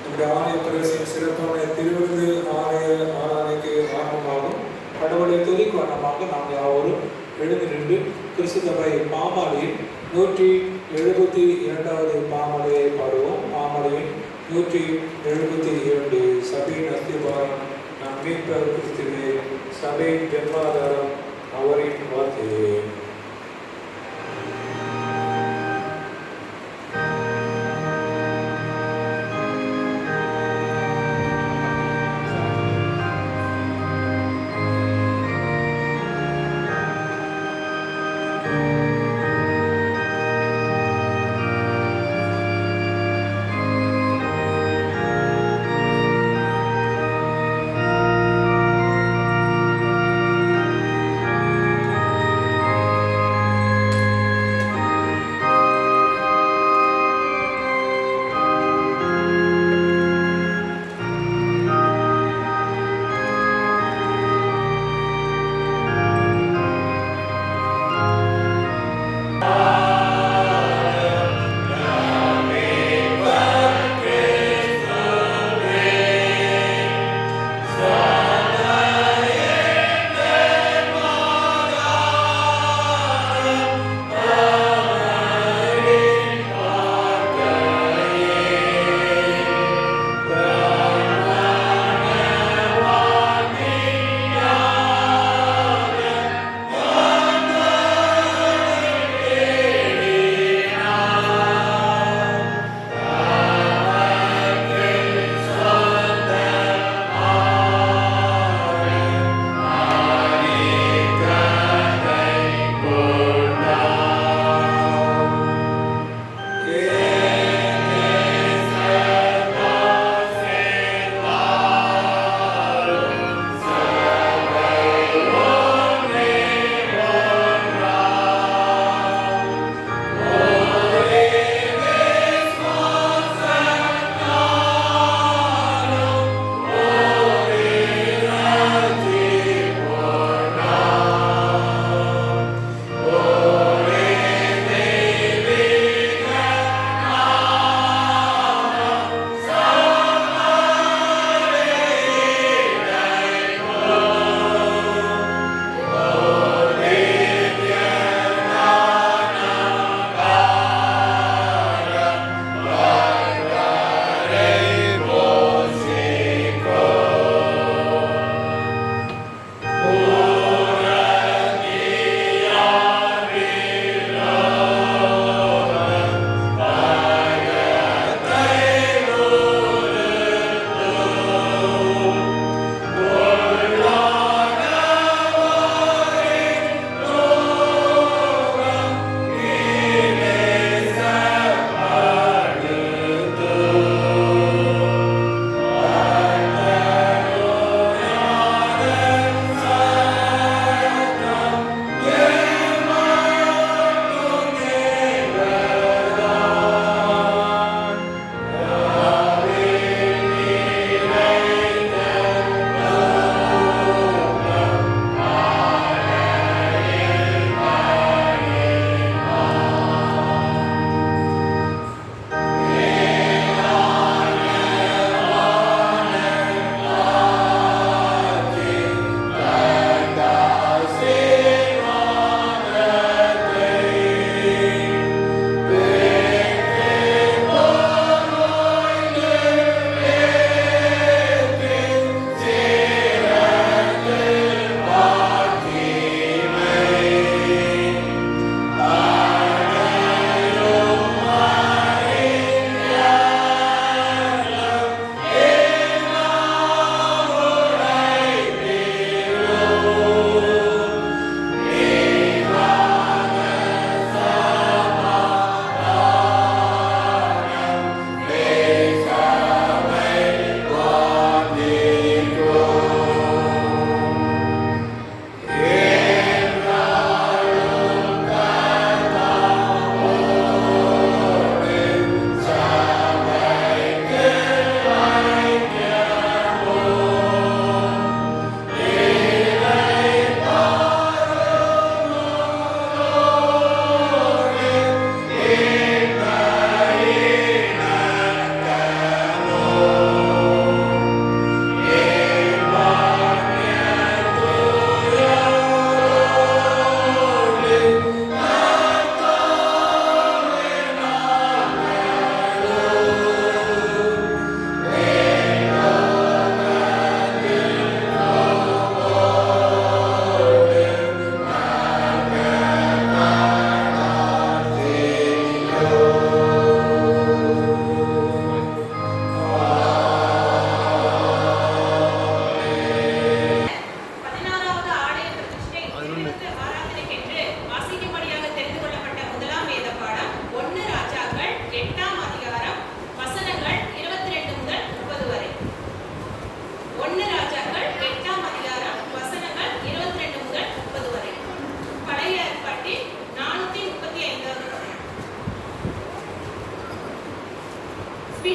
நம்முடைய ஆலய பிரவேசம் சிறப்பான திருவிருந்து ஆலய ஆராதனைக்கு ஆரம்பமாகும். கடவுளை துதிக்கும் வண்ணமாக நாம் யாவரும் எழுந்து நின்று கிறிஸ்துவை பாமாலையில் 172வது பாமாலையை பாடுவோம். பாமாலையில் 172 சபையின் அஸ்திபாரம் நம் மீட்பர் கிறிஸ்துவே, சபையின் ஜென்மாதாரம் அவரின் வார்த்தையே.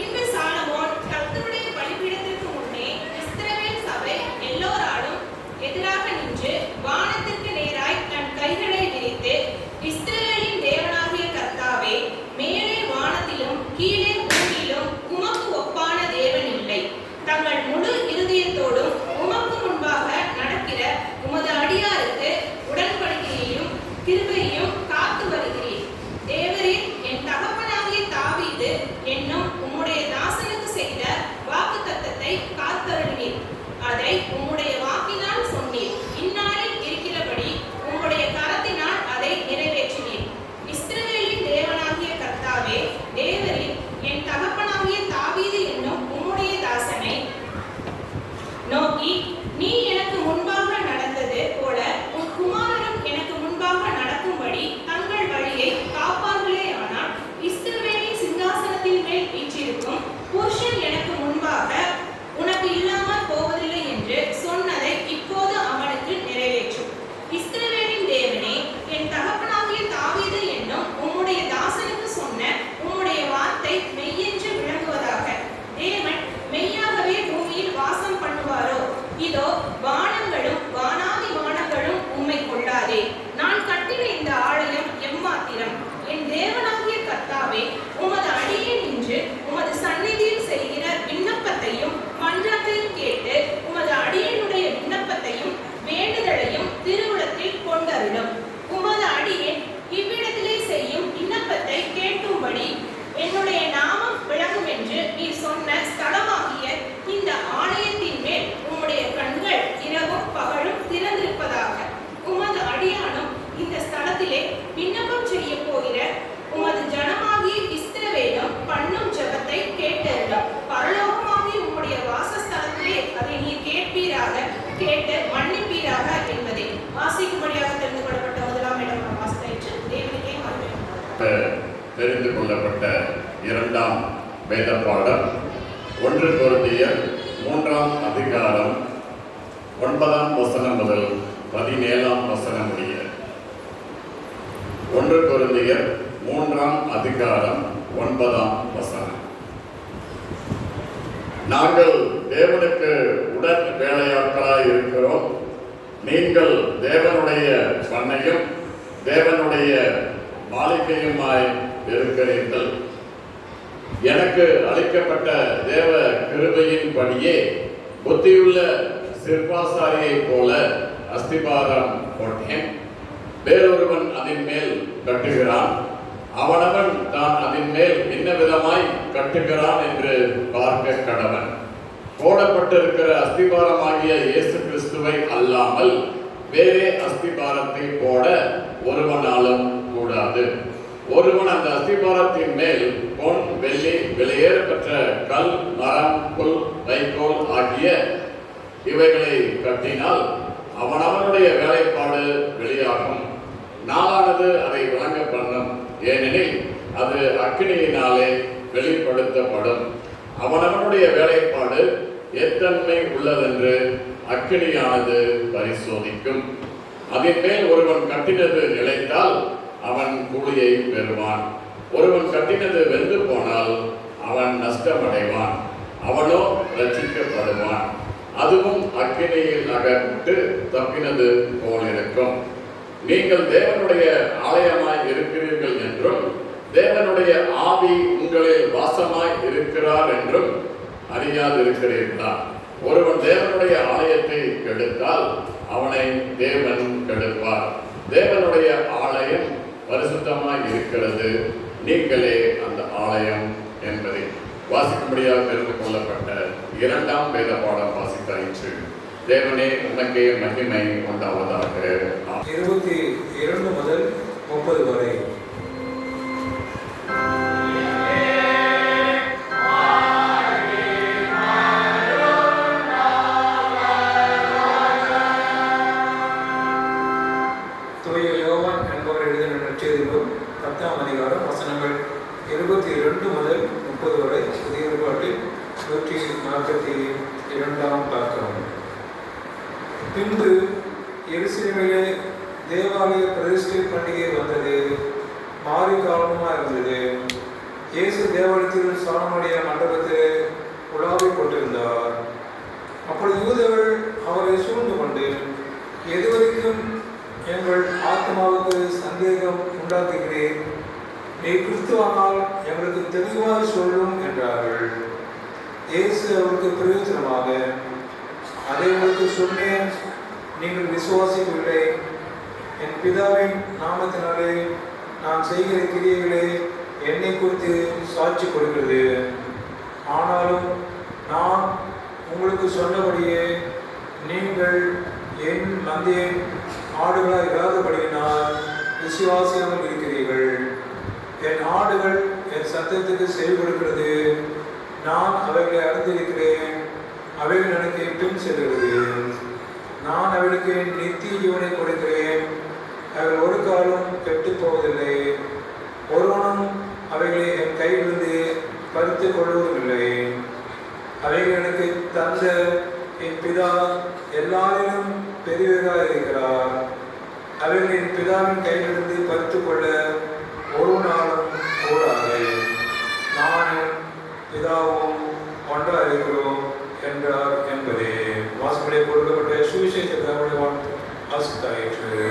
பின்பு சாலமோன் கர்த்தருடைய பலிபீடத்திற்கு முன்னே இஸ்ரவேல் சபை எல்லோராலும் எதிராக நின்று வானத்திற்கு நேராய் தன் கைகளை விரித்து, இஸ்ரவேலின் தேவனாகிய கர்த்தாவே, மேலே வானத்திலும் கீழே பூமியிலும் உமக்கு ஒப்பான தேவன் இல்லை. தங்கள் முழு இருதயத்தோடும் உமக்கு முன்பாக நடக்கிற உமது அடியாருக்கு உடன்படிக்கையையும் கிருபையையும் காத்து வருகிறீர். தேவரீர் என் தகப்பனாகிய தாவீது என்னும் உம்முடைய தாசனுக்கு செய்த வாக்குத்தத்தத்தை காத்தருளினீர். அதை உம்முடைய வாக்கினால் சொன்னீர். இந்நாளில் இருக்கிறபடி உம்முடைய கரத்தினால் அதை நிறைவேற்றினீர். இஸ்ரவேலின் தேவனாகிய கர்த்தாவே, தேவரீர் என் தகப்பனாகிய தாவீது என்னும் உம்முடைய தாசனை நோக்கி, நீ எனக்கு முன்பாக நடந்தது போல உன் குமாரனும் எனக்கு முன்பாக நடக்கும்படி தங்கள் வழியை காப்பார்களேயானால் இஸ்ரவேலின் சிங்காசனத்தின் மேல் வீற்றிருக்கும் புருஷன் எனக்கு முன்பாக உனக்கு இல்லாமல் போவதில்லை என்று சொன்னதை இப்போது அவனுக்கு நிறைவேற்றும். இஸ்ரவேலின் தேவனே, என் தகப்பனாகிய தாவீது என்னும் உம்முடைய தாசனுக்கு சொன்ன உம்முடைய வார்த்தை மெய்யென்று விளங்குவதாக. தேவன் மெய்யாகவே பூமியில் வாசம் பண்ணுவாரோ? இதோ வானங்களும் வானாதி வானங்களும் உம்மை கொள்ளாதே. நான் கட்டின இந்த ஆலயம் எம்மாத்திரம்? என் தேவனாகிய கர்த்தாவே, உமது அடியே நின்று உமது சந்நிதியில் செய்கிற விண்ணப்பத்தையும் மன்றாட்டையும் கேட்டு உமது அடியனுடைய விண்ணப்பத்தையும் வேண்டுதலையும் திருவுளத்தில் கொண்டருளும். உமது அடியேன் இவ்விடத்திலே செய்யும் விண்ணப்பத்தை கேட்கும்படி என்னுடைய நாமம் விளங்கும் என்று நீ சொன்ன ஸ்தலமாகிய இந்த ஆலயத்தின் மேல் உம்முடைய கண்கள் இரவும் பகலும் திறந்திருப்பதாக. உமது அடியானும் இந்த ஸ்தலத்திலே விண்ணப்பம் செய்ய போகிற உமது ஜனமாகிய இஸ்ரவேலும் பண்ணும் ஜெபத்தை கேட்டருளும். பரலோகமாகிய உம்முடைய வாசஸ்தலத்திலே அதை நீர் கேட்பீராக, கேட்டு மன்னிப்பீராக என்பதை வாசிக்கும்படியாக தெரிந்து கொள்ளப்பட்ட முதலாம் இடம் வாசித்தாயிற்று. தேவனுக்கே மகிமை. தெரிந்து கொள்ளப்பட்ட இரண்டாம் வேத பாடம் 1 கொரிந்தியர் 3ஆம் அதிகாரம் 9ஆம் வசனம் முதல் 17ஆம் வசனம் முடிய. 1 கொரிந்தியர் 3ஆம் அதிகாரம் 9ஆம் வசனம். நாங்கள் தேவனுக்கு உடன் வேலையாட்களாய் இருக்கிறோம். நீங்கள் தேவனுடைய பண்ணையும் தேவனுடைய மாளிகையுமாய் இருக்கிறீர்கள். எனக்கு அளிக்கப்பட்ட தேவ கிருபையின் படியே புத்தியுள்ள சிற்பாசாரியை போல அஸ்திபாரம் போட்டேன். வேறொருவன் அதன் மேல் கட்டுகிறான். அவனவன் தான் அதன் மேல் என்ன விதமாய் கட்டுகிறான் என்று பார்க்க கடவன். போடப்பட்டிருக்கிற அஸ்திபாரமாகிய இயேசு கிறிஸ்துவை அல்லாமல் வேறே அஸ்திபாரத்தை போட ஒருவனாலும் கூடாது. ஒருவன் அந்த அஸ்திபாரத்தின் மேல் பொன் வெள்ளி விலையேறப்பெற்ற கல் மரம் புல் வைக்கோல் ஆகிய இவைகளை கட்டினால் அவனவனுடைய வேலைப்பாடு வெளியாகும். நாளானது அதை விளங்க பண்ணும். ஏனெனில் அது அக்கினியினாலே வெளிப்படுத்தப்படும். அவனவனுடைய வேலைப்பாடு எத்தன்மை உள்ளதென்று அக்கினியானது பரிசோதிக்கும். அதன் மேல் ஒருவன் கட்டினது நிலைத்தால் அவன் கூலியை பெறுவான். ஒருவன் கட்டினது வெந்து போனால் அவன் நஷ்டமடைவான். அவனோ ரட்சிக்கப்படுவான். அதுவும் அக்கினியில் அகற்று தப்பினது போல் இருக்கும். நீங்கள் தேவனுடைய ஆலயமாய் இருக்கிறீர்கள் என்றும் தேவனுடைய ஆவி உங்களில் வாசமாய் இருக்கிறார் என்றும் அறியாதிருக்கிறீர்களா? ஒருவன் தேவனுடைய ஆலயத்தை கெடுத்தால் அவனை தேவன் கெடுப்பார். தேவனுடைய ஆலயம் பரிசுத்தமாய் இருக்கிறது, நீங்களே அந்த ஆலயம் என்பதை வாசிக்கும்படியாக தெரிந்து கொள்ளப்பட்ட இரண்டாம் வேத பாடம் வாசித்தாயிற்று. தேவனே உனக்கே மகிமை உண்டாவதாக. 22 முதல் 30 வரை. தூய யோவான் என்பவர் எழுதின நற்செய்தியிலும் 10ஆம் அதிகாரம் வசனங்கள் 22 முதல் 30 வரை. புதிய ஏற்பாட்டில் 142ஆம் பக்கம். பின்பு எருசலேமிலே தேவாலய பிரதிஷ்டை பண்டிகை வந்தது. மாறி காலமாக இருந்தது. இயேசு தேவாலயத்தில் ஸ்நானமடைய மண்டபத்தில் உலாவிக் கொண்டிருந்தார். அப்பொழுது யூதர்கள் அவரை சூழ்ந்து கொண்டு, எதுவரைக்கும் எங்கள் ஆத்மாவுக்கு சந்தேகம் உண்டாக்குகிறேன், நீ கிறிஸ்துவானால் எங்களுக்கு தெளிவாக சொல்லும் என்றார்கள். இயேசு அவருக்கு பிரயோஜனமாக, அதை உங்களுக்கு சொன்னேன், நீங்கள் விசுவாசிக்கவில்லை. என் பிதாவின் நாமத்தினாலே நான் செய்கிற கிரியைகளே என்னை குறித்து சாட்சி கொடுக்கிறது. ஆனாலும் நான் உங்களுக்கு சொன்னபடியே நீங்கள் என் மந்தையின் ஆடுகளாக இராதபடியினால் விசுவாசியாமல் இருக்கிறீர்கள். என் ஆடுகள் என் சத்தத்துக்கு செவி கொடுக்கிறது. நான் அவைகளை அறிந்திருக்கிறேன், அவைகள் எனக்கு பின் செல்கிறது. நான் அவளுக்கு நித்திய ஜீவனை கொடுக்கிறேன். அவள் ஒரு காலம் கெட்டு போவதில்லை, ஒருவனும் அவைகளை என் கையிலிருந்து பறித்து கொள்வதில்லை. அவைகள் எனக்கு தந்த என் பிதா எல்லாரிலும் பெரியவராக இருக்கிறார். அவைகள் என் பிதாவின் கையிலிருந்து பறித்து கொள்ள ஒரு நாளும் கூடாது. நானும் பிதாவும் ஒன்றாக இருக்கிறோம் என்றார் என்பதே. வாசப்படி கொடுக்கப்பட்ட சுவிசேஷ வாழ்த்து ஆசித்தாயிற்று.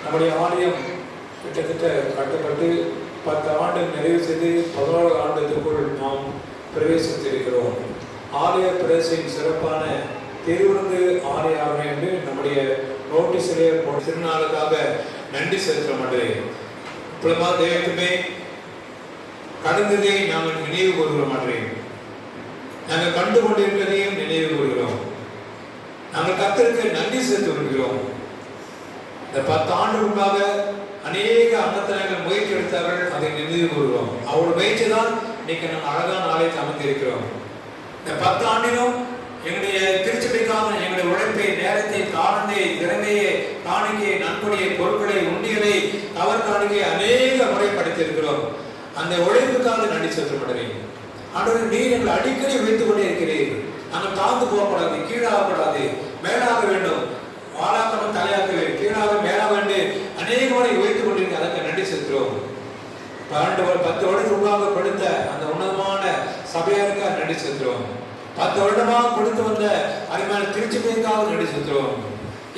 நம்முடைய ஆலயம் கிட்டத்தட்ட கட்டப்பட்டு 10 ஆண்டு நிறைவு செய்து 11 ஆண்டுக்குள் நாம் பிரவேசித்திருக்கிறோம். ஆலய பிரவேசின் சிறப்பான திருவிருந்து ஆலயம் என்று நம்முடைய நோட்டீஸிலே திருநாளுக்காக நன்றி செலுத்த மாட்டேன். இப்பொழுது தெய்வத்துமே கடந்ததை நாங்கள் நினைவு கூறுகிற மாட்டேன். நாங்கள் கண்டு கொண்டிருக்கிறதையும் நினைவு கூறுகிறோம். நாங்கள் கர்த்தருக்கு நன்றி செலுத்தி வருகிறோம். இந்த 10 ஆண்டு முன்பாக அநேக அங்கத்தினர்கள் முயற்சி எடுத்தார்கள், அதை நினைவு கூறுகிறோம். அவரோட முயற்சி தான் இன்னைக்கு நாங்கள் அழகான ஆலயத்தை அமைந்திருக்கிறோம். இந்த 10 ஆண்டிலும் எங்களுடைய திருச்சபைக்காக எங்களுடைய உழைப்பை, நேரத்தை, காரணத்தை, திறமையை, காணிக்கையை, நன்கொடையை, பொருட்களை, உண்டியலை, கவர் காணிக்கை அநேக முறை படித்திருக்கிறோம். அந்த உழைப்புக்காக நன்றி செலுத்தப்படுகிறேன். ஆண்டவரே, நீர் எங்களை அடிக்கடி வைத்துக் கொண்டே இருக்கிறீர்கள். நாங்கள் தாழ்ந்து போகக்கூடாது, கீழாகக்கூடாது, மேலாக வேண்டும், வாழாக்காமல் தலையாக்க வேண்டும், கீழாக மேலாக வேண்டும், அநேக முறை வைத்துக் கொண்டிருக்க அதற்கு நன்றி செலுத்துகிறோம். 10 வருடத்துக்கு முன்பாக கொடுத்த அந்த உன்னதமான சபையாருக்காக நன்றி செலுத்துகிறோம். 10 வருடமாக கொடுத்து வந்த அருமையான திருச்சபைக்காக நன்றி செலுத்துகிறோம்.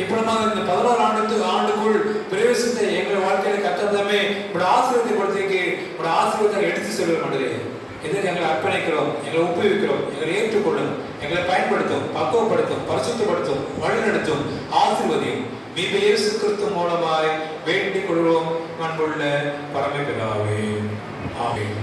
இப்பொழுது இந்த 11 ஆண்டுக்குள் பிரவேசித்த எங்கள் வாழ்க்கையில கத்ததமே இப்படி ஆசீர்வாதத்தை கொடுத்திருக்கு. இப்படி ஆசீர்வாதத்தை எடுத்து செல்ல மாட்டேன். இதற்கு எங்களை அர்ப்பணிக்கிறோம், எங்களை ஒப்புவிக்கிறோம். எங்களை ஏற்றுக்கொள்ளும், எங்களை பயன்படுத்தும், பக்குவப்படுத்தும், பரிசுத்தப்படுத்தும், வழிநடத்தும், ஆசீர்வதியும். இயேசு கிறிஸ்து மூலமாய் வேண்டிக் கொள்கிறோம் அன்புள்ள பரமபிதாவே. ஆமென்.